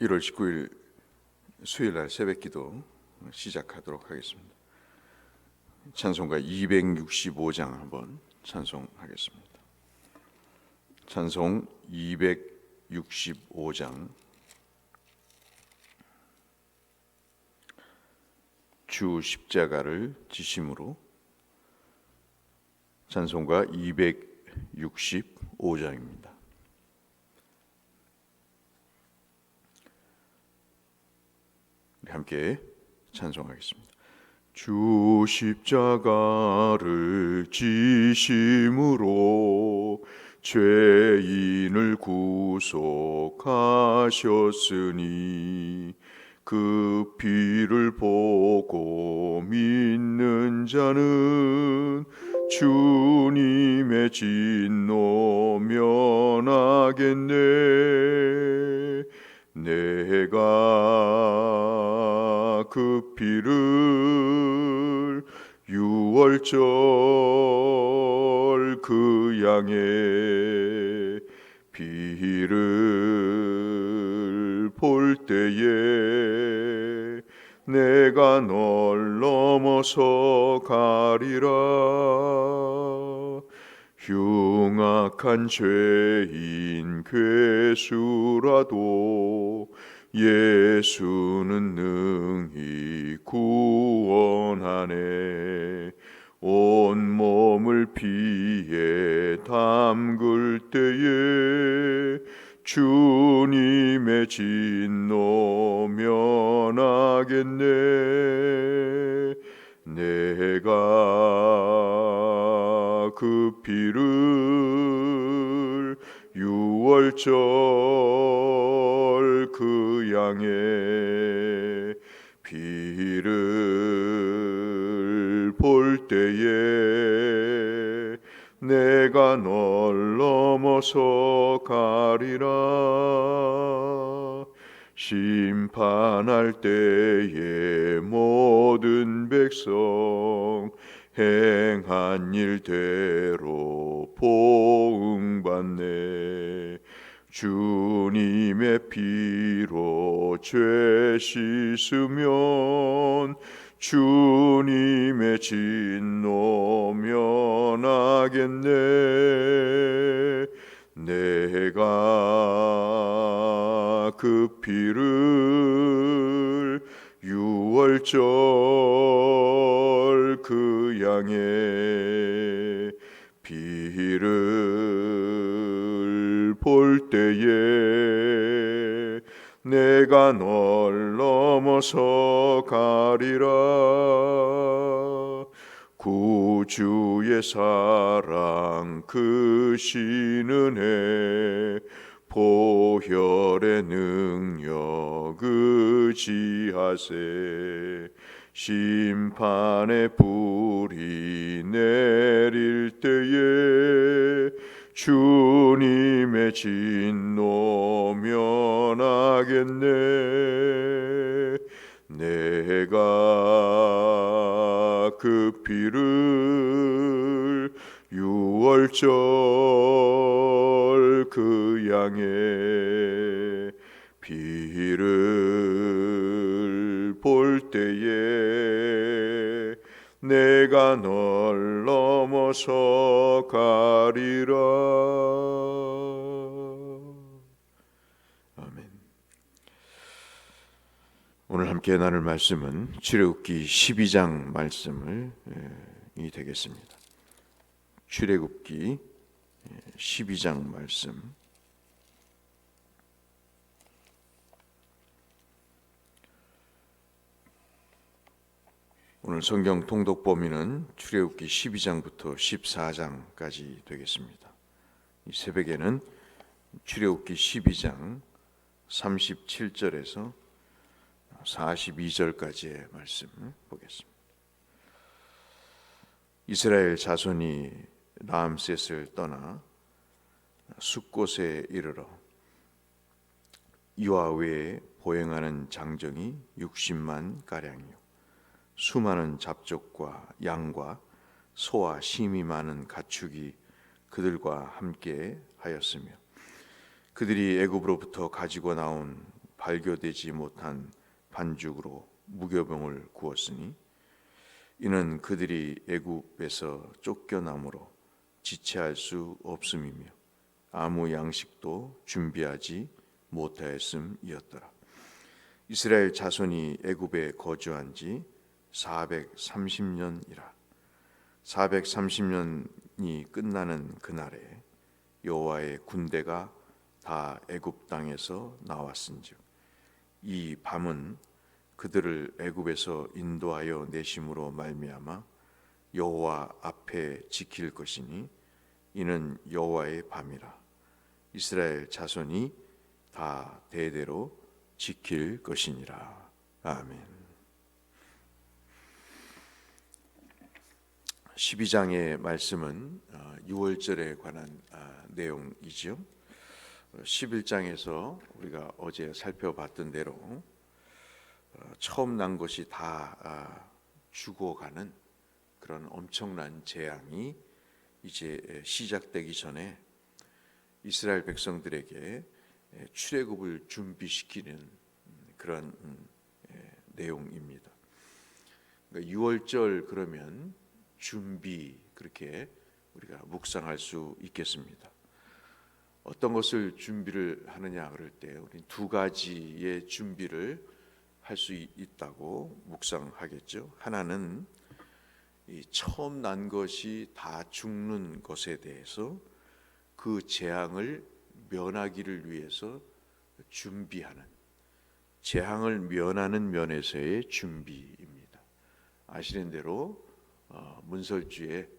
1월 19일 수요일날 새벽기도 시작하도록 하겠습니다. 찬송가 265장 한번 찬송하겠습니다. 찬송 265장. 주 십자가를 지심으로. 찬송가 265장입니다. 함께 찬송하겠습니다. 주 십자가를 지심으로 죄인을 구속하셨으니 그 피를 보고 믿는 자는 주님의 진노 면하겠네. 내가 그 피를 유월절 그 양의 피를 볼 때에 내가 널 넘어서 가리라. 흉악한 죄인 괴수라도 예수는 능히 구원하네. 온몸을 피에 담글 때에 주님의 진노 면하겠네. 내가 그 피를 유월절 그 양의 피를 볼 때에 내가 널 넘어서 가리라. 심판할 때에 모든 백성 행한 일대로 보응받네. 주님의 피로 죄 씻으면 주님의 진노 면하겠네. 내가 그 피를 유월절 그 양의 피를 볼 때에 내가 널 넘어서 가리라. 구주의 사랑 그 신은혜 보혈의 능력 의지하세. 심판의 불이 내릴 때에 주님의 진노 면하겠네. 내가 그 피를 유월절 그 양의 피를 볼 때에 내가 널 넘어서 가리라. 아멘. 오늘 함께 나눌 말씀은 출애굽기 12장 말씀이 되겠습니다. 출애굽기 12장 말씀. 오늘 성경 통독 범위는 출애굽기 12장부터 14장까지 되겠습니다. 이 새벽에는 출애굽기 12장 37절에서 42절까지의 말씀을 보겠습니다. 이스라엘 자손이 라암셋을 떠나 숫곳에 이르러 이와 외에 보행하는 장정이 60만 가량이요 수많은 잡족과 양과 소와 심이 많은 가축이 그들과 함께 하였으며 그들이 애굽으로부터 가지고 나온 발교되지 못한 반죽으로 무교병을 구웠으니 이는 그들이 애굽에서 쫓겨남으로 지체할 수 없음이며 아무 양식도 준비하지 못하였음이었더라. 이스라엘 자손이 애굽에 거주한 지 430년이라. 430년이 끝나는 그날에 여호와의 군대가 다 애굽 땅에서 나왔은즉 이 밤은 그들을 애굽에서 인도하여 내심으로 말미암아 여호와 앞에 지킬 것이니 이는 여호와의 밤이라. 이스라엘 자손이 다 대대로 지킬 것이니라. 아멘. 12장의 말씀은 6월절에 관한 내용이죠. 11장에서 우리가 어제 살펴봤던 대로 처음 난 것이 다 죽어가는 그런 엄청난 재앙이 이제 시작되기 전에 이스라엘 백성들에게 출애굽을 준비시키는 그런 내용입니다. 그러니까 6월절 그러면 준비, 그렇게 우리가 묵상할 수 있겠습니다. 어떤 것을 준비를 하느냐 그럴 때 우리는 두 가지의 준비를 할 수 있다고 묵상하겠죠. 하나는 이 처음 난 것이 다 죽는 것에 대해서 그 재앙을 면하기를 위해서 준비하는, 재앙을 면하는 면에서의 준비입니다. 아시는 대로 문설주에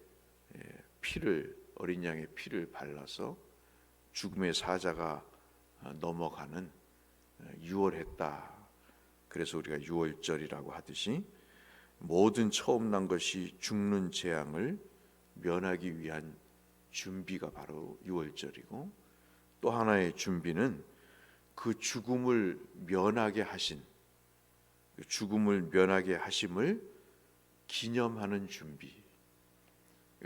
피를, 어린 양의 피를 발라서 죽음의 사자가 넘어가는 유월했다. 그래서 우리가 유월절이라고 하듯이 모든 처음 난 것이 죽는 재앙을 면하기 위한 준비가 바로 유월절이고, 또 하나의 준비는 그 죽음을 면하게 하신, 죽음을 면하게 하심을 기념하는 준비,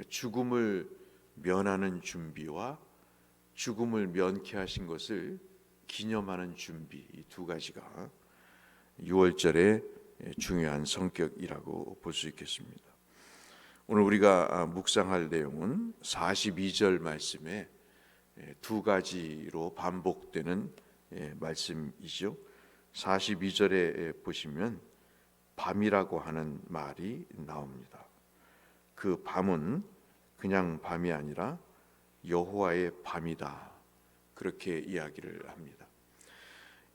죽음을 면하는 준비와 죽음을 면케 하신 것을 기념하는 준비, 이 두 가지가 유월절의 중요한 성격이라고 볼 수 있겠습니다. 오늘 우리가 묵상할 내용은 42절 말씀에 두 가지로 반복되는 말씀이죠. 42절에 보시면 밤이라고 하는 말이 나옵니다. 그 밤은 그냥 밤이 아니라 여호와의 밤이다, 그렇게 이야기를 합니다.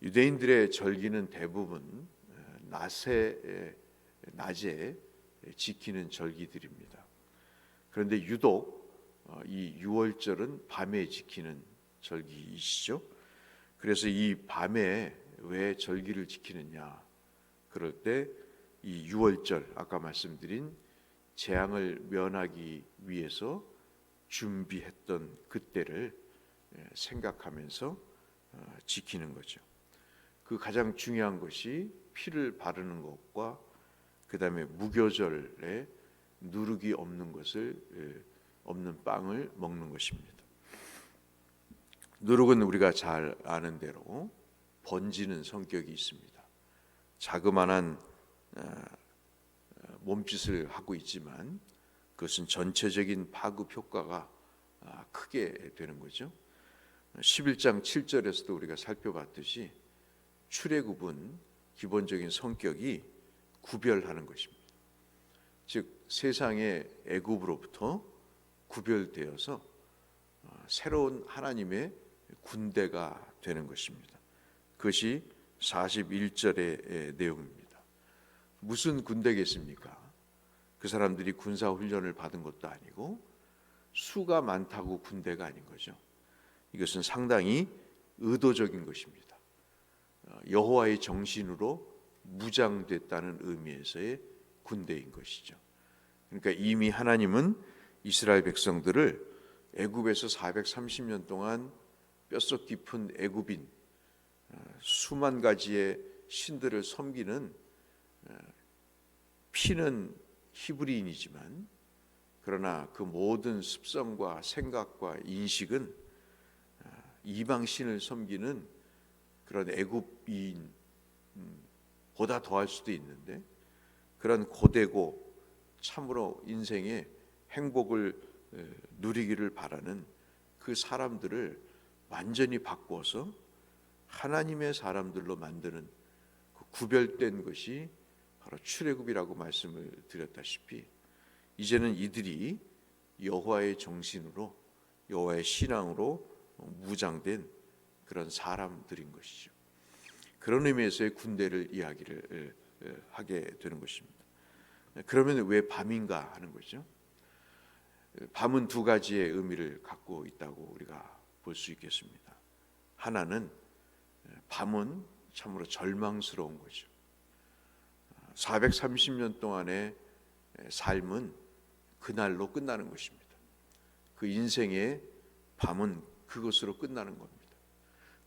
유대인들의 절기는 대부분 낮에 지키는 절기들입니다. 그런데 유독 이 유월절은 밤에 지키는 절기이시죠. 그래서 이 밤에 왜 절기를 지키느냐 그럴 때 이 유월절, 아까 말씀드린 재앙을 면하기 위해서 준비했던 그때를 생각하면서 지키는 거죠. 그 가장 중요한 것이 피를 바르는 것과 그 다음에 무교절에 누룩이 없는 것을, 없는 빵을 먹는 것입니다. 누룩은 우리가 잘 아는 대로 번지는 성격이 있습니다. 자그마한 몸짓을 하고 있지만 그것은 전체적인 파급 효과가 크게 되는 거죠. 11장 7절에서도 우리가 살펴봤듯이 출애굽은 기본적인 성격이 구별하는 것입니다. 즉 세상의 애굽으로부터 구별되어서 새로운 하나님의 군대가 되는 것입니다. 그것이 41절의 내용입니다. 무슨 군대겠습니까? 그 사람들이 군사훈련을 받은 것도 아니고 수가 많다고 군대가 아닌 거죠. 이것은 상당히 의도적인 것입니다. 여호와의 정신으로 무장됐다는 의미에서의 군대인 것이죠. 그러니까 이미 하나님은 이스라엘 백성들을 애굽에서 430년 동안 뼛속 깊은 애굽인, 수만 가지의 신들을 섬기는, 피는 히브리인이지만 그러나 그 모든 습성과 생각과 인식은 이방 신을 섬기는 그런 애굽인 보다 더할 수도 있는데 그런 고되고 참으로 인생의 행복을 누리기를 바라는 그 사람들을 완전히 바꾸어서 하나님의 사람들로 만드는 그 구별된 것이 바로 출애굽이라고 말씀을 드렸다시피 이제는 이들이 여호와의 정신으로 여호와의 신앙으로 무장된 그런 사람들인 것이죠. 그런 의미에서의 군대를 이야기를 하게 되는 것입니다. 그러면 왜 밤인가 하는 거죠. 밤은 두 가지의 의미를 갖고 있다고 우리가 볼 수 있겠습니다. 하나는 밤은 참으로 절망스러운 거죠. 430년 동안의 삶은 그날로 끝나는 것입니다. 그 인생의 밤은 그것으로 끝나는 겁니다.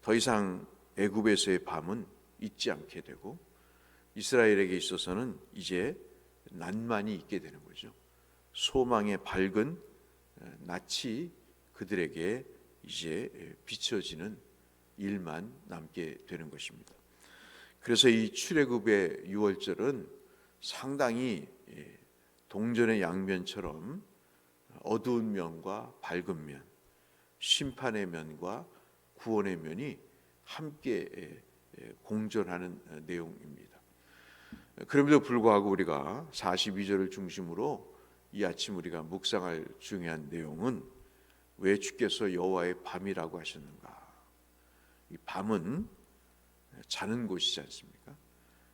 더 이상 애굽에서의 밤은 있지 않게 되고 이스라엘에게 있어서는 이제 낮만이 있게 되는 거죠. 소망의 밝은 낯이 그들에게 이제 비춰지는 일만 남게 되는 것입니다. 그래서 이 출애굽의 6월절은 상당히 동전의 양면처럼 어두운 면과 밝은 면, 심판의 면과 구원의 면이 함께 공존하는 내용입니다. 그럼에도 불구하고 우리가 42절을 중심으로 이 아침 우리가 묵상할 중요한 내용은 왜 주께서 여호와의 밤이라고 하셨는가? 이 밤은 자는 곳이지 않습니까?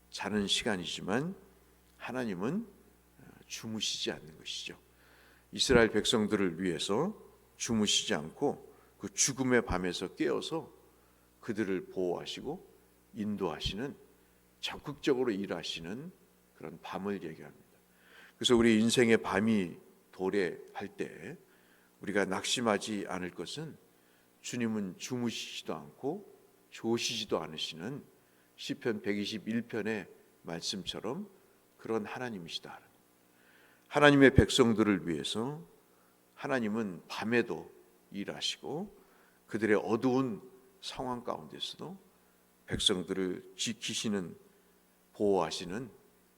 자는 시간이지만 하나님은 주무시지 않는 것이죠. 이스라엘 백성들을 위해서 주무시지 않고 그 죽음의 밤에서 깨어서 그들을 보호하시고 인도하시는 적극적으로 일하시는 그런 밤을 얘기합니다. 그래서 우리 인생의 밤이 도래할 때 우리가 낙심하지 않을 것은 주님은 주무시지도 않고 조시지도 않으시는 시편 121편의 말씀처럼 그런 하나님이시다. 하나님의 백성들을 위해서 하나님은 밤에도 일하시고 그들의 어두운 상황 가운데서도 백성들을 지키시는, 보호하시는,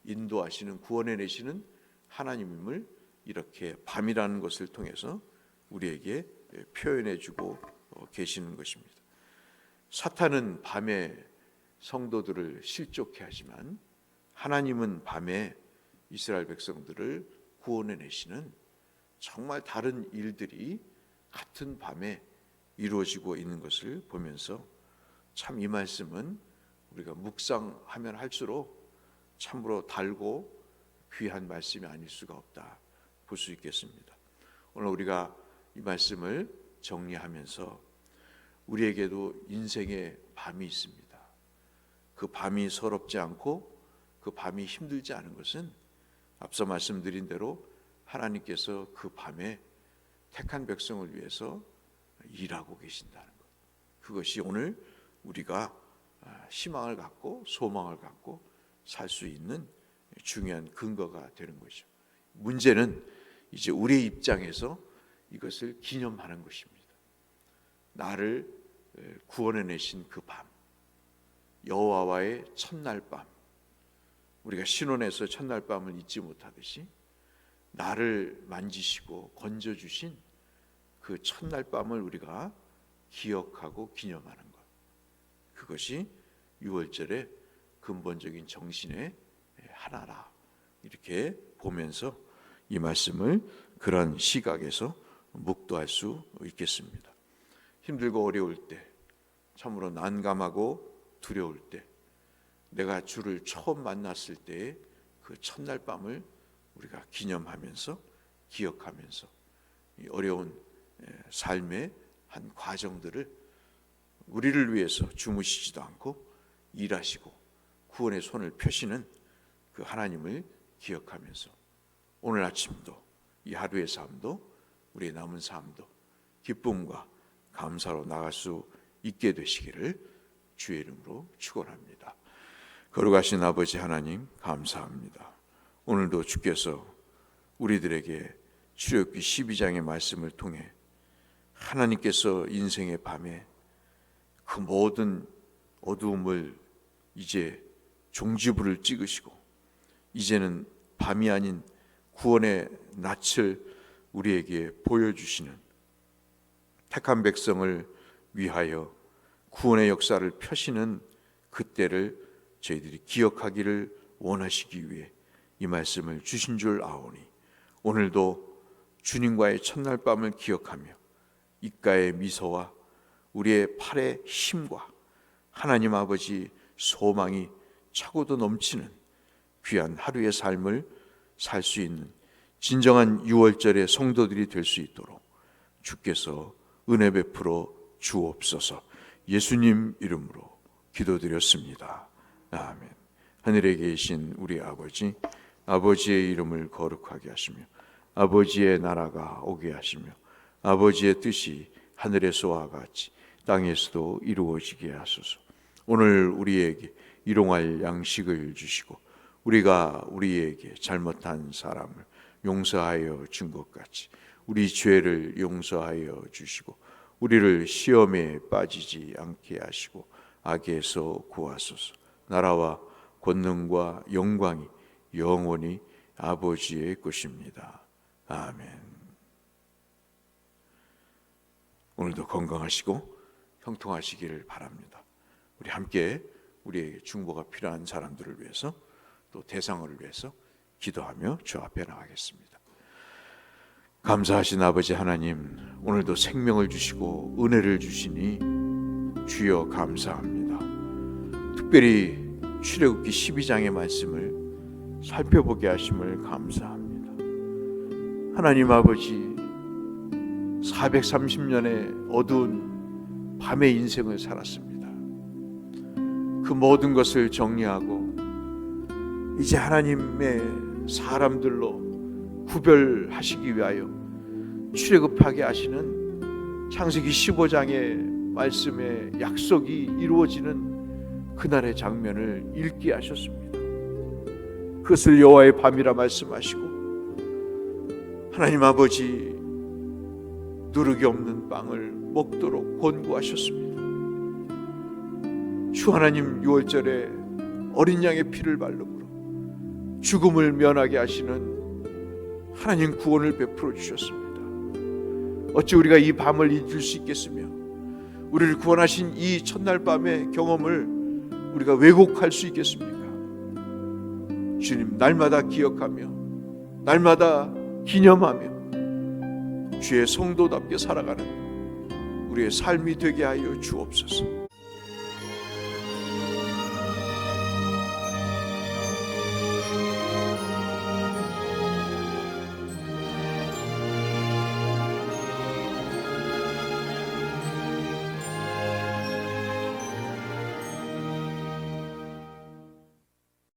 인도하시는, 구원해내시는 하나님임을 이렇게 밤이라는 것을 통해서 우리에게 표현해주고 계시는 것입니다. 사탄은 밤에 성도들을 실족해 하지만 하나님은 밤에 이스라엘 백성들을 구원해내시는 정말 다른 일들이 같은 밤에 이루어지고 있는 것을 보면서 참 이 말씀은 우리가 묵상하면 할수록 참으로 달고 귀한 말씀이 아닐 수가 없다 볼 수 있겠습니다. 오늘 우리가 이 말씀을 정리하면서 우리에게도 인생의 밤이 있습니다. 그 밤이 서럽지 않고 그 밤이 힘들지 않은 것은 앞서 말씀드린 대로 하나님께서 그 밤에 택한 백성을 위해서 일하고 계신다는 것. 그것이 오늘 우리가 희망을 갖고 소망을 갖고 살 수 있는 중요한 근거가 되는 거죠. 문제는 이제 우리의 입장에서 이것을 기념하는 것입니다. 나를 구원해내신 그 밤, 여호와와의 첫날 밤, 우리가 신혼에서 첫날 밤을 잊지 못하듯이 나를 만지시고 건져주신 그 첫날 밤을 우리가 기억하고 기념하는 것, 그것이 6월절의 근본적인 정신의 하나라 이렇게 보면서 이 말씀을 그런 시각에서 묵도할 수 있겠습니다. 힘들고 어려울 때, 참으로 난감하고 두려울 때, 내가 주를 처음 만났을 때의 그 첫날 밤을 우리가 기념하면서 기억하면서 이 어려운 삶의 한 과정들을 우리를 위해서 주무시지도 않고 일하시고 구원의 손을 펴시는 그 하나님을 기억하면서 오늘 아침도 이 하루의 삶도 우리의 남은 삶도 기쁨과 감사로 나갈 수 있게 되시기를 주의 이름으로 축원합니다. 거룩하신 아버지 하나님 감사합니다. 오늘도 주께서 우리들에게 출애굽기 12장의 말씀을 통해 하나님께서 인생의 밤에 그 모든 어두움을 이제 종지부를 찍으시고 이제는 밤이 아닌 구원의 낯을 우리에게 보여주시는 택한 백성을 위하여 구원의 역사를 펴시는 그때를 저희들이 기억하기를 원하시기 위해 이 말씀을 주신 줄 아오니 오늘도 주님과의 첫날 밤을 기억하며 입가의 미소와 우리의 팔의 힘과 하나님 아버지 소망이 차고도 넘치는 귀한 하루의 삶을 살 수 있는 진정한 6월절의 성도들이 될 수 있도록 주께서 은혜 베풀어 주옵소서. 예수님 이름으로 기도드렸습니다. 아멘. 하늘에 계신 우리 아버지, 아버지의 이름을 거룩하게 하시며 아버지의 나라가 오게 하시며 아버지의 뜻이 하늘에서와 같이 땅에서도 이루어지게 하소서. 오늘 우리에게 일용할 양식을 주시고 우리가 우리에게 잘못한 사람을 용서하여 준 것 같이 우리 죄를 용서하여 주시고 우리를 시험에 빠지지 않게 하시고 악에서 구하소서. 나라와 권능과 영광이 영원히 아버지의 것입니다. 아멘. 오늘도 건강하시고 형통하시기를 바랍니다. 우리 함께 우리에게 중보가 필요한 사람들을 위해서 또 대상을 위해서 기도하며 주 앞에 나가겠습니다. 감사하신 아버지 하나님, 오늘도 생명을 주시고 은혜를 주시니 주여 감사합니다. 특별히 출애굽기 12장의 말씀을 살펴보게 하심을 감사합니다. 하나님 아버지, 430년의 어두운 밤의 인생을 살았습니다. 그 모든 것을 정리하고 이제 하나님의 사람들로 구별하시기 위하여 출애굽하게 하시는 창세기 15장의 말씀의 약속이 이루어지는 그날의 장면을 읽게 하셨습니다. 그것을 여호와의 밤이라 말씀하시고 하나님 아버지 누룩이 없는 빵을 먹도록 권고하셨습니다. 주 하나님 6월절에 어린 양의 피를 바름으로 죽음을 면하게 하시는 하나님 구원을 베풀어 주셨습니다. 어찌 우리가 이 밤을 잊을 수 있겠으며 우리를 구원하신 이 첫날 밤의 경험을 우리가 왜곡할 수 있겠습니까? 주님, 날마다 기억하며 날마다 기념하며 주의 성도답게 살아가는 우리의 삶이 되게 하여 주옵소서.